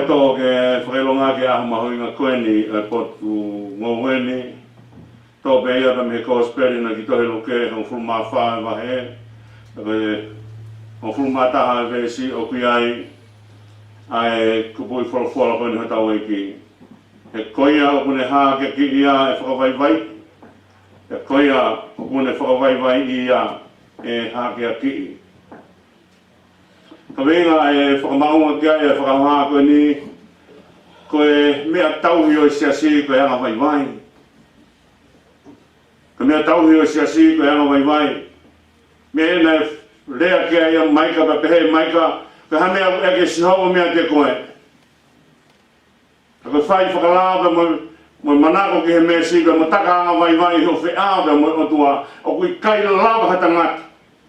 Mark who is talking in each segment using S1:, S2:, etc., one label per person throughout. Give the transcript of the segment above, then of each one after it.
S1: to ke whakelonga ke ahu mahoinga koeni potu ngoweni to be ia me ko speri na ki to helo ke hon fulma fa va he hon fulma ta ha ve si o ku ai kupui fol fol ko ni hata ki e koia o kune ha ke ki ia e whakawai vai e koia o kune whakawai vai ia e ha ke a ki ka venga e whakamaunga kia e whakamaa koe ni koe mea tauhi o sia si koe anga vai vai koe mea tauhi o sia si koe anga vai vai mea ena e rea kia ia maika pa pehe maika koe ha mea eke sihoa mea te koe koe whai whakalava mo manako ki he mea si koe mo taka anga vai vai ho whi awe mo o tua o kui kai lava hata ngati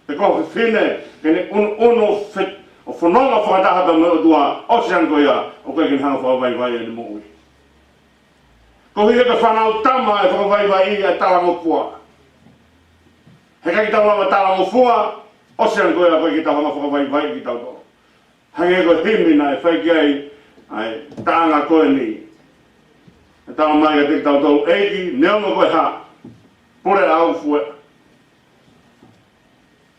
S1: te koe whine kene uno whi o whanonga whakatahata me o tua ocean ko ia o koe kini hanga whakawaiwai e ni moui. Ko hi heka whanau tama e whakawaiwai i e tala ngofua. Heka ki tau lama tala ngofua, ocean ko ia koe ki tau hanga whakawaiwai ki tau tō. Hange ko himina e whaiki ai tāanga koe ni. E tala mai ka te tau tō eiki, neonga koe ha, pure au fue.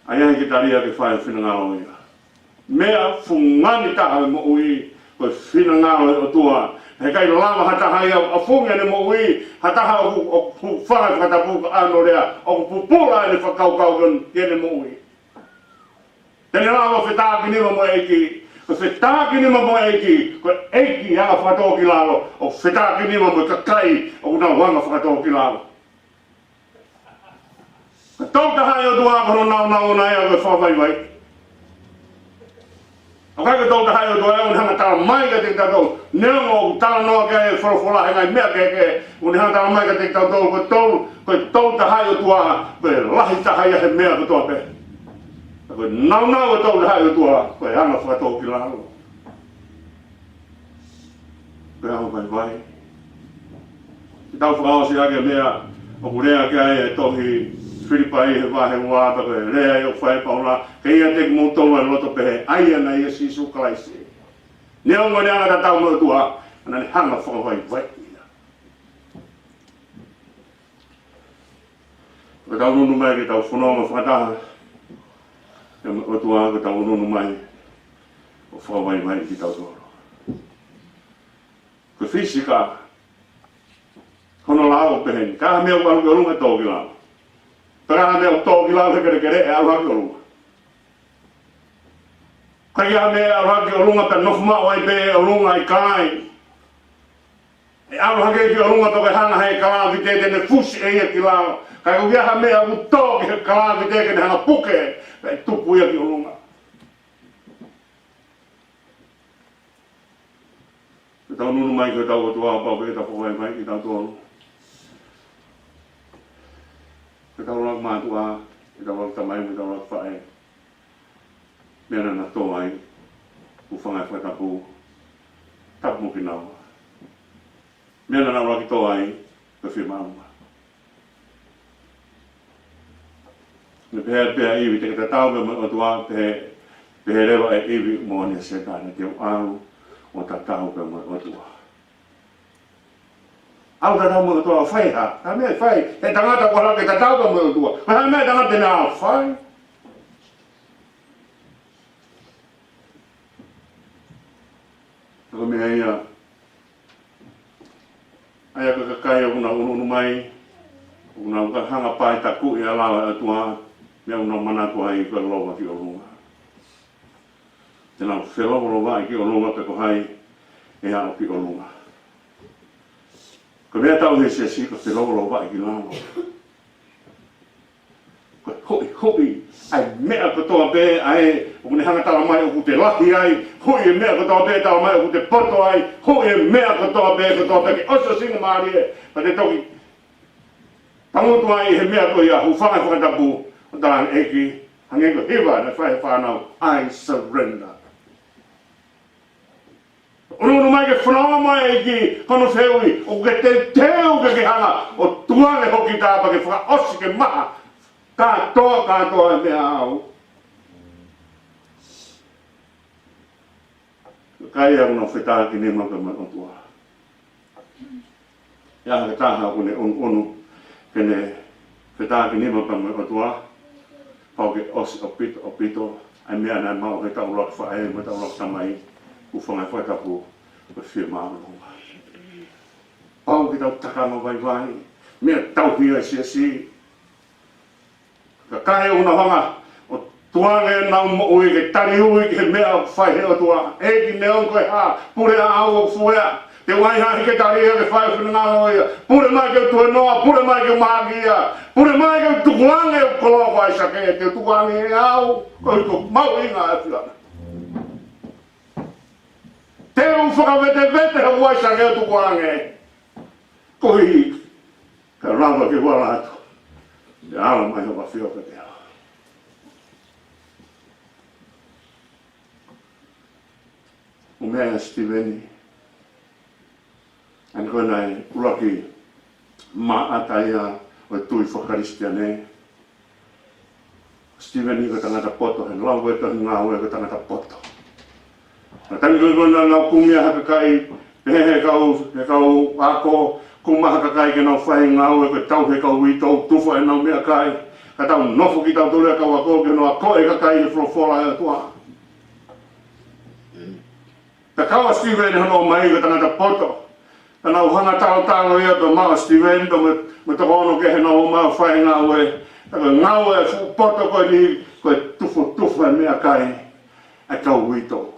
S1: Ai ahi ki taria ke whae whinangalo ia. Mea fungani taha mo ui ko fina ngalo o tua he kai lava hata hai a funga ne mo ui hata ha o fanga hata pu ano rea o pupula ne fakau kau gon kene mo ui tene lava feta ki ni mo eki ko feta ki ni mo eki ko eki ha fato ki lalo o feta ki ni mo ka kai o na wanga fato ki lalo to ta hai o tua ko na na ya ko fa vai vai o kai ko ta hai o doa un hanga tala mai ka te tau neo tala no ka e forofola he mai mea ke un hanga tala mai ka te tau ko ta hai o tua pe lahi ta hai he mea ko to pe ko na o ta hai o tua ko hanga fa to ki la pe au vai vai tau fa o si ake mea o kurea ka e tohi Filipai he wahe wā tako e rea i o whae paula ke ia te mōtolo e loto pehe ai ana ia si sukalaisi neo ngone anga ta tau mo tua ana ni hanga whakawai vai ia ko tau nunu mai ki tau whanonga whakataha e o tua ko tau nunu mai o whakawai vai ki tau toro ko fisika hono lao pehe ka mea waru ki orunga tō ki lao Tara me o toki lau he kere e aluha ki o lunga. Kai a me aluha ki o lunga pe nofuma o ai pe o lunga i kai. E aluha ki o lunga toke hanga hei kalaa vite tene fusi e ia ki lau. Kai ko kia ha me a utoki he kalaa vite kene hanga puke e tupu ia ki o lunga. Ke tau nunu mai ki o tau o tua pau ke tau whai mai ki tau tolu. Ke tau rak mātua, ke tau rak tamai, ke tau rak whae. Mena na tō ai, u whangai whaitapu, tapu mo ki nawa. Mena na raki tō ai, ke whimaunga. Me pēhea iwi, te ka tau me o tua, pehe rewa e iwi mo ni se tāne te au o ta tau pe mo o tua. Au ta tau mo tua whai ha, ta mea whai, he tangata ko hake ta tau ka mo tua, ma ha mea tangata nea whai. Tako mea ia, aia ka kakai o kuna unu mai, kuna uka hanga pai ta ku i alawa e tua, mea una manatua i ka loa ki o lunga. Tēnā whelawaro wai ki o lunga pe ko hai, e hao ki o lunga. Ko mea tau he se si ko te lolo wai ki lalo. Ko hoi, ai mea ko toa pe, ai, o kune hanga tala mai o ku te lahi ai, hoi e mea ko toa pe tala mai o ku te poto ai, hoi e mea ko toa pe ki oso singa maari e, pa te toki. Tangotu ai he mea ko ia, hu whangai whakatapu, o talan eki, hange ko hiwa, na whae whanau, I surrender. Unu mai ke whanau mai ki kono whiui, o ke te teo ke hanga, o tuane hoki tāpa ke whaka osi ke maha, katoa e mea au. Kai au no feta ki ni mo ka mo tua. Ya ka ta ha ku ne onu kene feta ki ni mo ka mo tua. Pau ke os opito ai mea na mau ke tau lok fa ai mo tau lok tamai ku fonga fa ka pu ko firma no. Pau ke tau taka no vai mea tau hia si ka kai una hanga o tuange na mo ui ke tari ui ke mea fai he o tua e ki neon koe ha pure a au o fuea te wai ha ke tari he ke fai fina ngā loia pure mai ke tue noa pure mai ke magia pure mai ke tukuange o koloko ai sake te tukuange e au koe ko mau inga e whiana te u whakawete vete he wai sake o tukuange koe ka ramba ke wala atu te ala mai hoa whioka te hao o mea Steveni an koe nai uraki ma ataia o e tui whakaristia ne Steveni ko tangata poto he lau e tahi ngā ue ko tangata poto na tangi koe na ngau kumia haka kai he kau ako kumaha ka kai ke nau whai ngā ue ko tau he kau i tau tufa e nau mea kai ka tau nofo ki tau tore kau ako ke noa koe ka kai e wholofola e tua ka kaua Steveni hono mai ko tangata poto ka nau hanga talo ia to maa Steveni to me toko ono ke he nau maa whai ngā ue ka ngā ue poto koe ni koe tufa e mea kai e kau i tau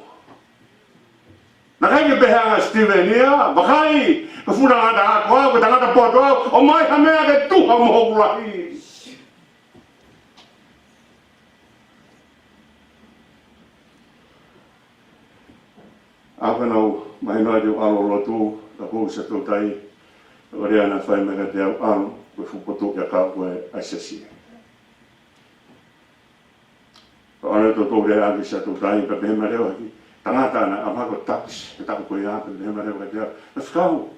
S1: na kai ke behanga Steveni ia bakai ka furanga da ako au ka tangata poto au o mai ha mea ke tuha moho kulahi Ako nau mai noa diu alo lotu ka kuusa tu tai o rea na whai mega te au alo koe whupotu kia kau koe aisesi ko ane to tō rea aki sa tu tai ka behema reo haki tangata ana a mako tax ke tako koe haka behema reo haki na whakau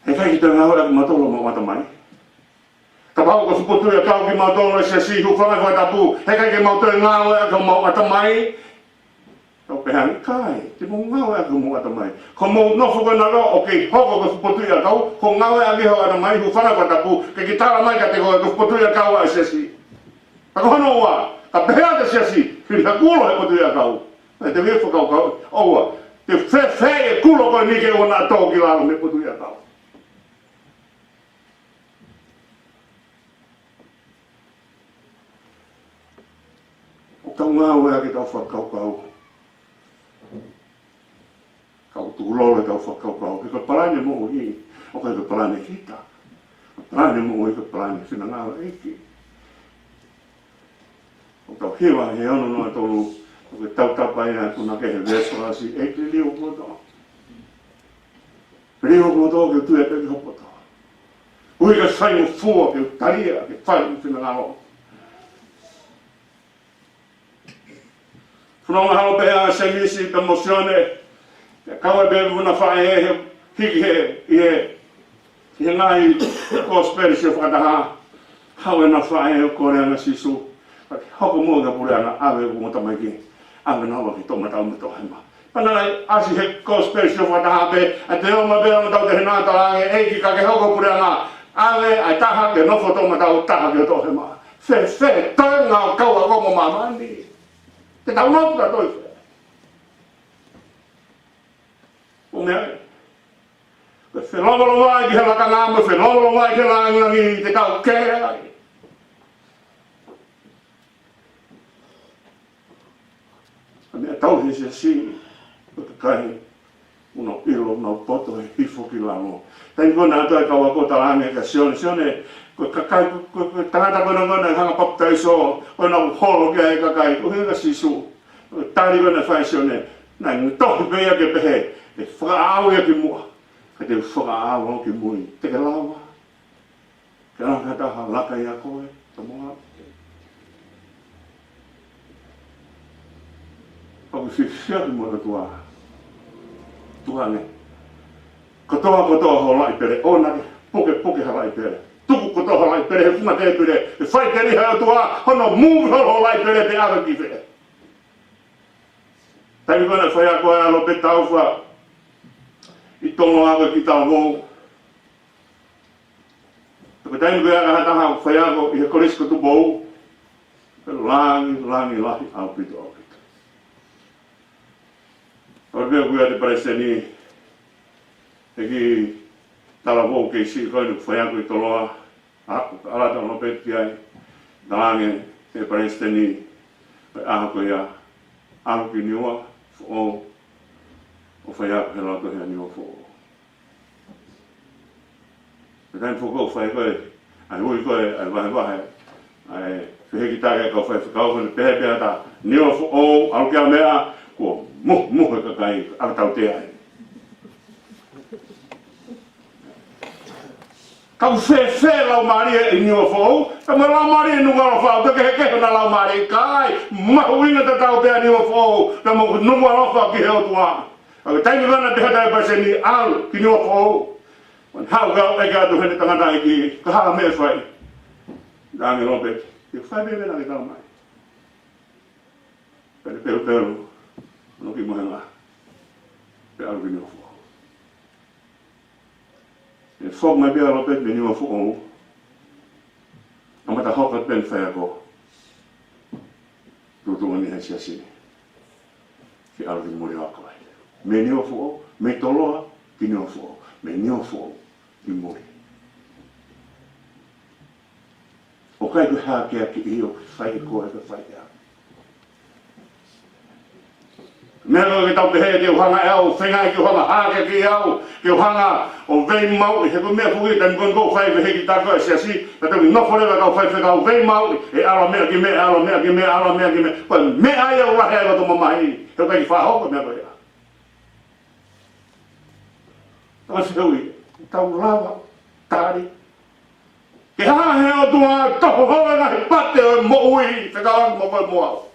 S1: he kai ki te ngā hora ki matolo mo mata mai ka pau ko whupotu ia kau ki matolo aisesi hu whangai whai tapu he kai ki matolo ngā hora ka mata mai Kau pehang kai, te mo ngau e mo ata mai. Ko mo no fo na ro, okay, hoko ko potu ia kau, ko ngau e ali ho ata mai, hu fana ko tapu, ke ki tala mai ka te ko potu ia kau a sesi. Ka kono wa, ka pehang te sesi, ki ka kulo he potu ia kau. E te vi fo kau, owa, te fe e kulo ko ni ke ona to ki la me potu ia kau. O kau ngau e ki tau fa kau. Kau tūlole kau whakau, ke parane mo i, o kai ke parane kita. Parane mo i ke parane whina ngāwa eki. O kau hewa he ano noa tolu, o ke tautapai a tuna ke he vesorasi, eki liu koto. Liu koto ke tue peki hopoto. Ui ka saimo fua ke taria, ke whai whina ngāwa. Whanonga hao pēa se misi ka mosione, kaua bebe una whae he hiki he ngai kosperi se whakataha hau e na whae he koreanga sisu hoko mua ka pureanga awe u mota mai ki anga nawa ki toma tau mito hema panai asi he kosperi se whakataha pe a te oma bea matau te hinata lange eiki ka ke hoko pureanga awe ai taha ke nofo toma tau taha ke to hema fe toi ngā kaua komo mamani te tau nopu ka toi o mea e whenolo mai ki he laka ngāma, whenolo mai ki langangi te kau kēa ai. A mea tau he se si, o te kai, uno ilo, uno poto e hifo ki lango. Tēn kona atua e kaua kota lange ka sione, ko kakai, ko tangata kona kona hanga paputai so, ko na holo kia e kakai, ko hinga sisu, ko tari kona whai sione, nai tohi pēia ke pehe, e whakaau ia ki mua, ka te whakaau ki mui, te ke lawa, ke rangataha laka ia koe, ta mua. Pau whiwhia ki mua tua, tuane, kotoa ho lai pere, ona puke ha lai pere, tuku kotoa lai pere, he funga te pere, e whai keri hea tua, hono mūwi ho lai pere te ara ki where. Tai kona whai a koe alo pe tau wha. I tono ako ki tau vou. Tako taimi koe aka hataha whai ako i he koresko tu bou. Pero langi lahi au pito au pito. Ora pia kuia te parese ni. Eki tala vou kei si koe nuk whai ako i toloa. Alata ono peti ai. Langi te parese ni. Aha koe ia. Ako ki niua. O whai ako he lato hea niua fo. Te taimi foko whai koe. Ai hui koe ai wahe. Ai whiheki tāke kau whai whakau whai pehe pehe tā. Niua fo o au kia mea. Kua muhe kakai akatau te ai. Kau whewhe lau maria i niua fo. Ka ma lau maria i nunga lau whau. Taka he keho na lau maria. Kai mahu inga ta tau pea niua fo. Ka ma nunga lau whau ki heo tua. Ka taimi wana pehe tai pase ni al ki niua fo. Wan hau gau eke atu hene tangata ki. Ka haa mea whai. Dangi rope. Te whai bebe na ki tau mai. Pere peru. Noki mohenga. Pe alu ki niua fo. E fok mai bea rope me niua fo o. Amata hoka pen whai ako. Tutunga ni hei siasini. Ki alu ki mori ako ai. Me niua fo o. Me toloa ki niua fo o. Me niua fo o. Ki mori. O kai ku haa kia ki i o ki whai koe ka whai kia. Mea koe ki tau pehe ki uhanga au, whengai ki uhanga hake ki au, ki uhanga o vei mau, he koe mea fuki tani koe kou whai pehe ki tako e siasi, ka tau ki noforewa kau whai whekau vei mau, e ala mea ki mea, ala mea ki mea, ala mea ki mea, koe mea ai au rahe alo toma mahi, he koe ki whahoko mea koe ia. Tau se hui, tau lawa, tari, ke haa heo tua toho hoa ngahi pate o mo ui, whekau mo koe mo au.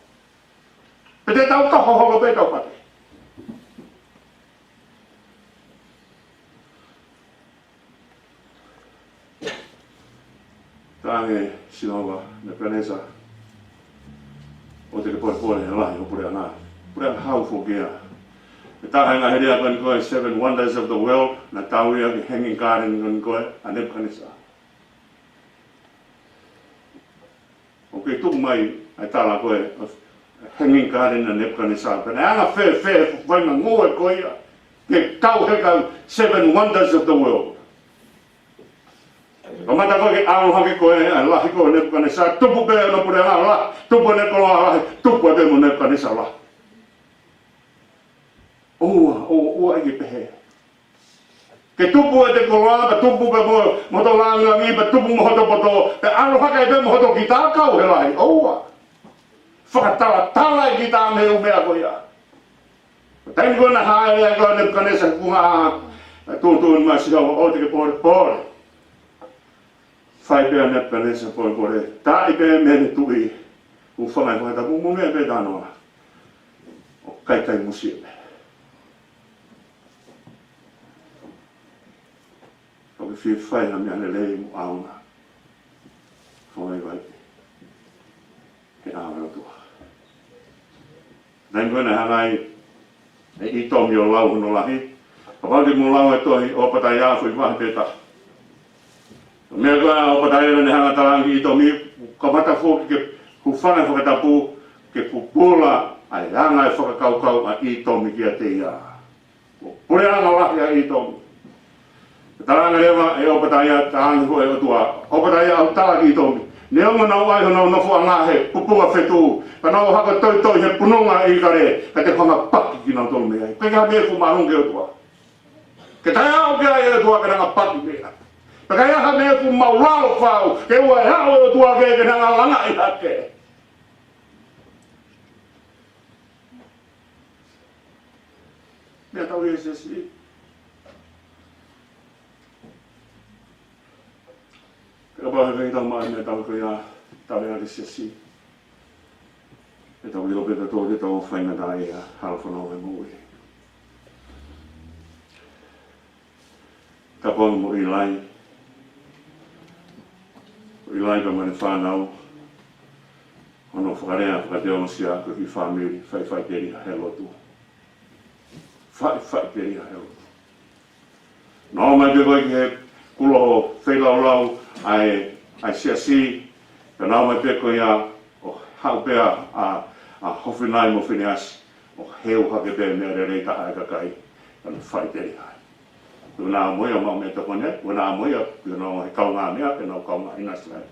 S1: Pe te tau toho hoa pe tau pate. Tānge sinoa na planesa. O te ke pore he lahi o pure ana. Pure ana hau fo kia. E tāhenga herea kani koe 7 Wonders of the World, na tauia ki Hanging Garden kani koe, a Nebuchadnezzar. O kei tuku mai, ai tāla koe, Hanging Garden na Nebuchadnezzar. Pene anga whe, wainga ngoe koe ia. Ke tau heka 7 Wonders of the World. O mata koe ke alu hake koe, lahi koe Nebuchadnezzar, tupu pēr no pure ana lahi, tupu ne koloa lahi, tupu te mo Nebuchadnezzar lahi. Ua i pehe. Ke tupu e te koloa, ka tupu pe moto langa ngi, pe tupu mohoto poto, pe alu hake pe mohoto ki tākau he lahi, oua. Whakatala i ki tā me umea koe ia. Taimi koe na hae ea koe Nebuchadnezzar kunga tūtūni mai sihawa o te ke pore. Whai pēr Nebuchadnezzar pore. Tā i pēr mene tui. U whangai whakata mu mea pēr tānoa. O kai musia pēr. O ke whai ha mea ne lei mu auna. Whangai vai. He auna tua. Taimi koe na hangai e i tomi o lau no lahi. Ka whaki mu lau e tohi o patai āwhu i wahi pēta. Mea koe o patai ere ne hanga tarangi i tomi, ka mata fōki ke hufanga whakatapu, ke pupula ai anga e whakakaukau a i tomi kia te ia. Pure anga lahi a i tomi. Taranga rewa e o patai a tarangi ho e o tua, o patai a au talaki i tomi. Ne onga nau ai hono nofu a ngahe, pupua whetu, ka nau haka toi he punonga i kare, ka te whanga paki ki nau tolu mea. Ke ka mea fu marunge o tua. Ke tai au ke ai o tua ka nanga paki mea. Ka kai aha mea fu maulao whau, ke ua e hao o tua ke nanga langa i hake. Mea tau e se si. Ka pahe kei tau mai me tau koe a tare ari se si. E tau ilo peta tō te tau whainga tai a halwhanau e mui. Ka pōngu mo i lai. I lai ka mani whanau. Ono whakarea whakateo sia ko ki whamiri whai teri he lotu. whai te ia heo. Nō mai te koe ki he kulo whailau lau ai siasi, ka nā mai te koe ia o hau pēa a howhinai mo whineasi, o heu hake pēa mea re reita ai kakai, ka nā whai te ia. Kua nā moia mau mea tako ne, kua nā moia, kua nā he kaunga mea, kua nā kaunga inasai.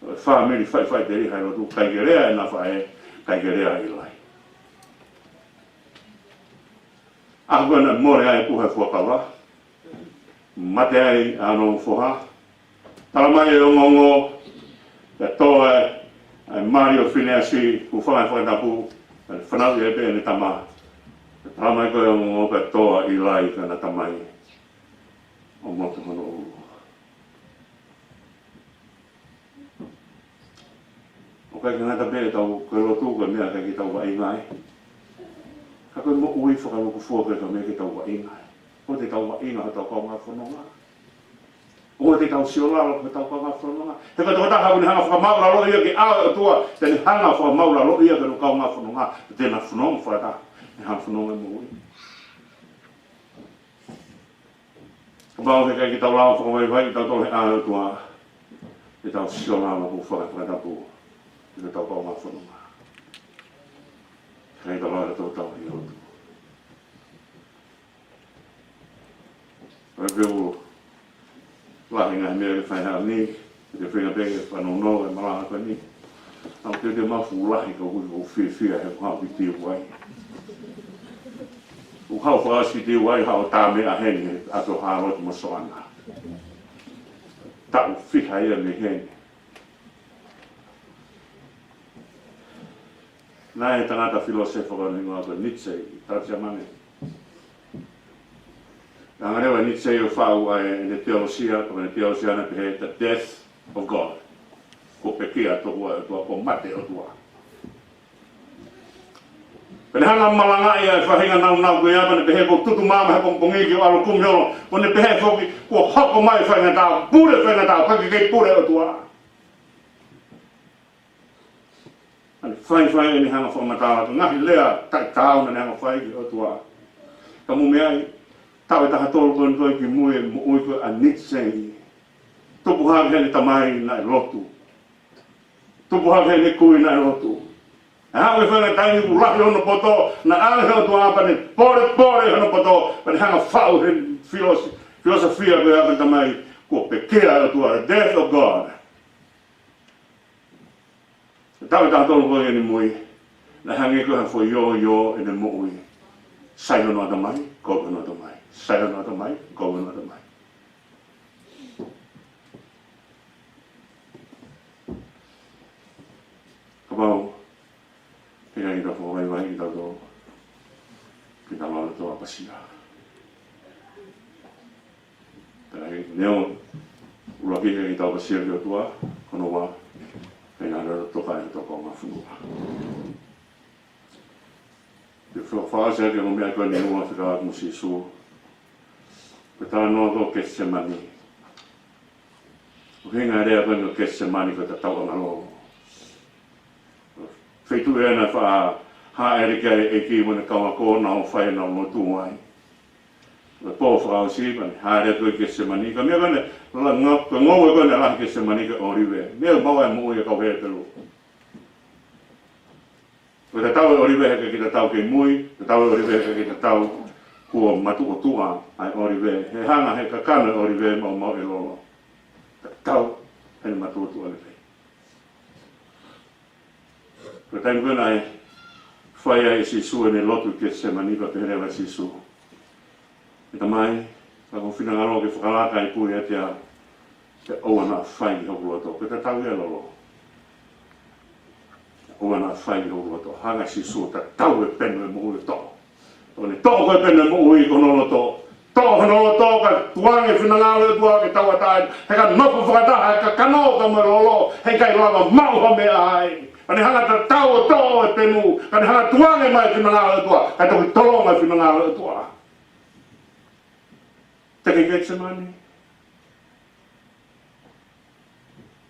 S1: Wha meri whai te ia, hei rotu kaikerea e nā whae, kaikerea i lai. Ako na more ai puha fuakawa. Mate ai ano foha. Talamai e ongongo. Te toe ai Mario Fineasi ku whai tapu. Whanau e pe ni tama. Talamai ko e ongongo pe toa i lai ka na tamai. O motu hono ulu. O kai ki ngata pe tau koe rotu koe mea kai ki tau wa ingai. Ka koe mo ui whakaluku fuaka ka mea ki tau wa ingai. O te tau wa inga ha tau kau ngā whanonga. O te tau siolalo ka tau kau ngā whanonga. He ka tau taha ni hanga whakamaura lo ia ki awa atua, te ni hanga whakamaura lo ia ka kau ngā whanonga. Te na whanonga whata, ni hanga whanonga mo ui. Ka pao te kai ki tau lao whakamai ki tau tole awa atua, ki tau siolalo ku whakatapu, ki tau kau ngā whanonga. Kei tau lao tau tau i rotu. Ai peo lahi ngai mea ke whaihara ni, te whenga peke whanono e malaha koe ni. Au te mafu lahi ka hui o whia he hau ki tia wai. U hau whaasi tia wai hau tā mea heni he ato hāroti mo soana. Tau whiha ia me heni. Nā e tangata filosofa ka ni ngā koe Nietzsche, tātia mane. Nga rewa Nietzsche o whau ai ne teolosia, ko ne teolosia na pehe the death of God. Ko pekia tohua e tua, ko mate o tua. Pene hanga malanga ia e whahinga nau koe apa ne pehe ko tutu mama he pongpongi ki o alo kumiono, ko ne pehe whoki ko hoko mai whahinga tau, pure whahinga tau, kaki kei pure o tua. Whai ni hanga whamatala, ka ngahi lea tai tau na hanga whai ki o tua. Ka mumeai, tau e taha tolu koe koe ki mue mo ui koe a Nietzsche. Tupu hake hene tamai na e lotu. Tupu hake hene kui na e lotu. E hau e whanga taini ku rahi hono poto, na ale heo tua apa ne pore hono poto, pa ne hanga whau hene filosofia koe apa tamai, kua pekea o tua, the death of God. Tau e taha tolu koe hene mui, na hange koe hafo yo e ne mo ui. Sai hono atamai, koe hono atamai. Sai hono atamai, koe hono atamai. Ka pau, hea i tau whai i tau tō, ki tau lau tō apasia. Tai neo, ura ki hea i tau apasia ki o tua, kono wā, hei ngā rara toka e tō kau ngā whunua. Te whaasa ke o mea koe ni ua whika aku si su. Ko tā noa tō Getsemani. O hinga rea koe no Getsemani ko ta tau anga loo. Whaitu e ana wha ha erika e ki mone kaunga kōna o whai na o tūai. Ko pō whakao si, ha rea koe Getsemani. Ka mea koe ngau e koe ne lahi Getsemani ke oriwe. Mea maua e mui e kau hea peru. Ko te tau e oriwe heke ki te tau ke mui, te tau e oriwe heke ki te tau kua matu o tua ai oriwe. He hanga he kakana oriwe mau e lolo. Te tau hene matu o tua le pei. Ko taim kuna e whaia e sisu e ne lotu Getsemani ka te herewa sisu. E ta mai, ka ko whinangaro ke whakalaka i pui e te oana whai hoku ato. Ko te tau e lolo. O ana whai o roto, hanga si so ta tau e penu e mo e tō. Tōne tō koe penu e mo i konolo tō. Tō honolo tō ka tuange whinangalo e tua ke tau atai. He ka nopu whakataha, he ka kano ka marolo, he kai lava mauha mea ai. Kani hanga ta tau o tō e penu, kani hanga tuange mai whinangalo e tua, kai toki tolonga whinangalo e tua. Te ke Getsemani.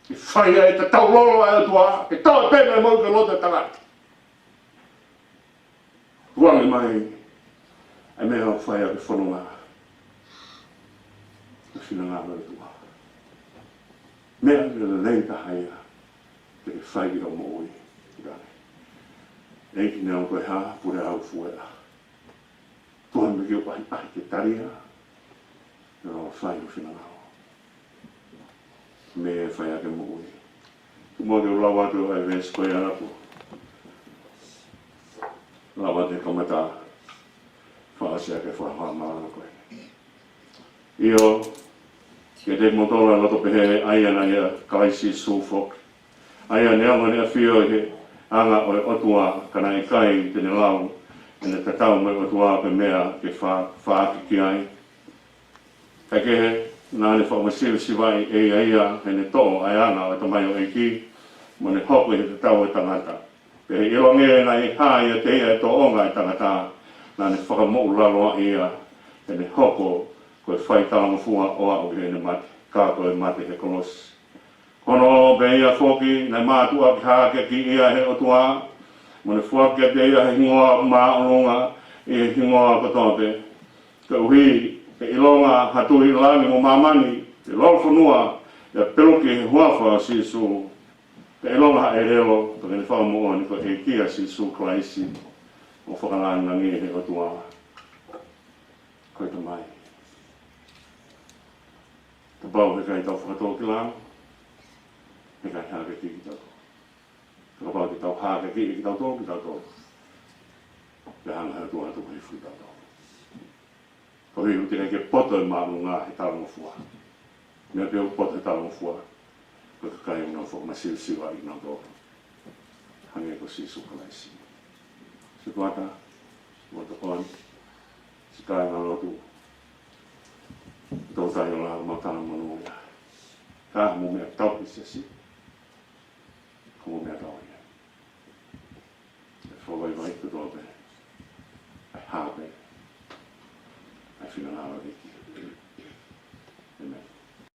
S1: I whaia e te tau lolo ai o tua, ke tau e pēmea mau ke loto e tangata. Tuange mai, ai me ho fai a fononga fina ngā mara tua mea le lei ka haia te whai ki o mo oi e ki nea koe ha pure au fuera tuha me ki o pahi pahi ke taria e o whai o fina ngā me e whai ake mo oi tu mo ke ulawa atu ai ves koe arapu lawa te kamata whaasea ke whaha maana koe io ke te motola lato pehe aia na ia kaisi sufok aia ne ama ne a whio he anga o e otua kana e kai tene lau ene te tau mai otua pe mea ke whaaki ki ai kai ke he nā ne whamasiri siwai e aia he ne tō ai anga o e tamai o e ki mo ne hoku he te tau e tangata pe he ilonge na i hai e te ia e tō onga e tangata nā ne whakamou laloa ia he ne hoko koe whai tāma fua o au he ne mate, kā koe mate he kolos. Kono beia whoki, nei mātua ki hāke ki ia he otua, mo ne whuake te ia he hingoa māononga, i he hingoa kotope. Ka uhi, he ilonga hatui langi mo mamani, te lolfonua, ia peluki he huawha sisu. Ka ilonga ha e reo, to kene whaumoa ni ko e kia sisu klaisi, o whakalanga ngi he otua. Koe te mai. Te pau he kai tau whakatō ki lau, he kai hāke ki ki tau. Te pau ki tau hāke ki tau tō ki tau tō. Te hanga hea tua hatu kai whi tau tō. Ko hiu te kai ke poto e māmu ngā he tau mawhua. Mea peo poto he tau mawhua. Ko ka kai unau whok ma siu siwa i nau tō. Hange ko si suka lai si. Si tuata, mo te koan, si kai ngā lotu. Tau tai o la matana manu ia. Ka mo mea tau ki se si. Ko mo mea tau ia. E whawai vai ku tōpe. Ai hāpe. Ai whina nāra riki.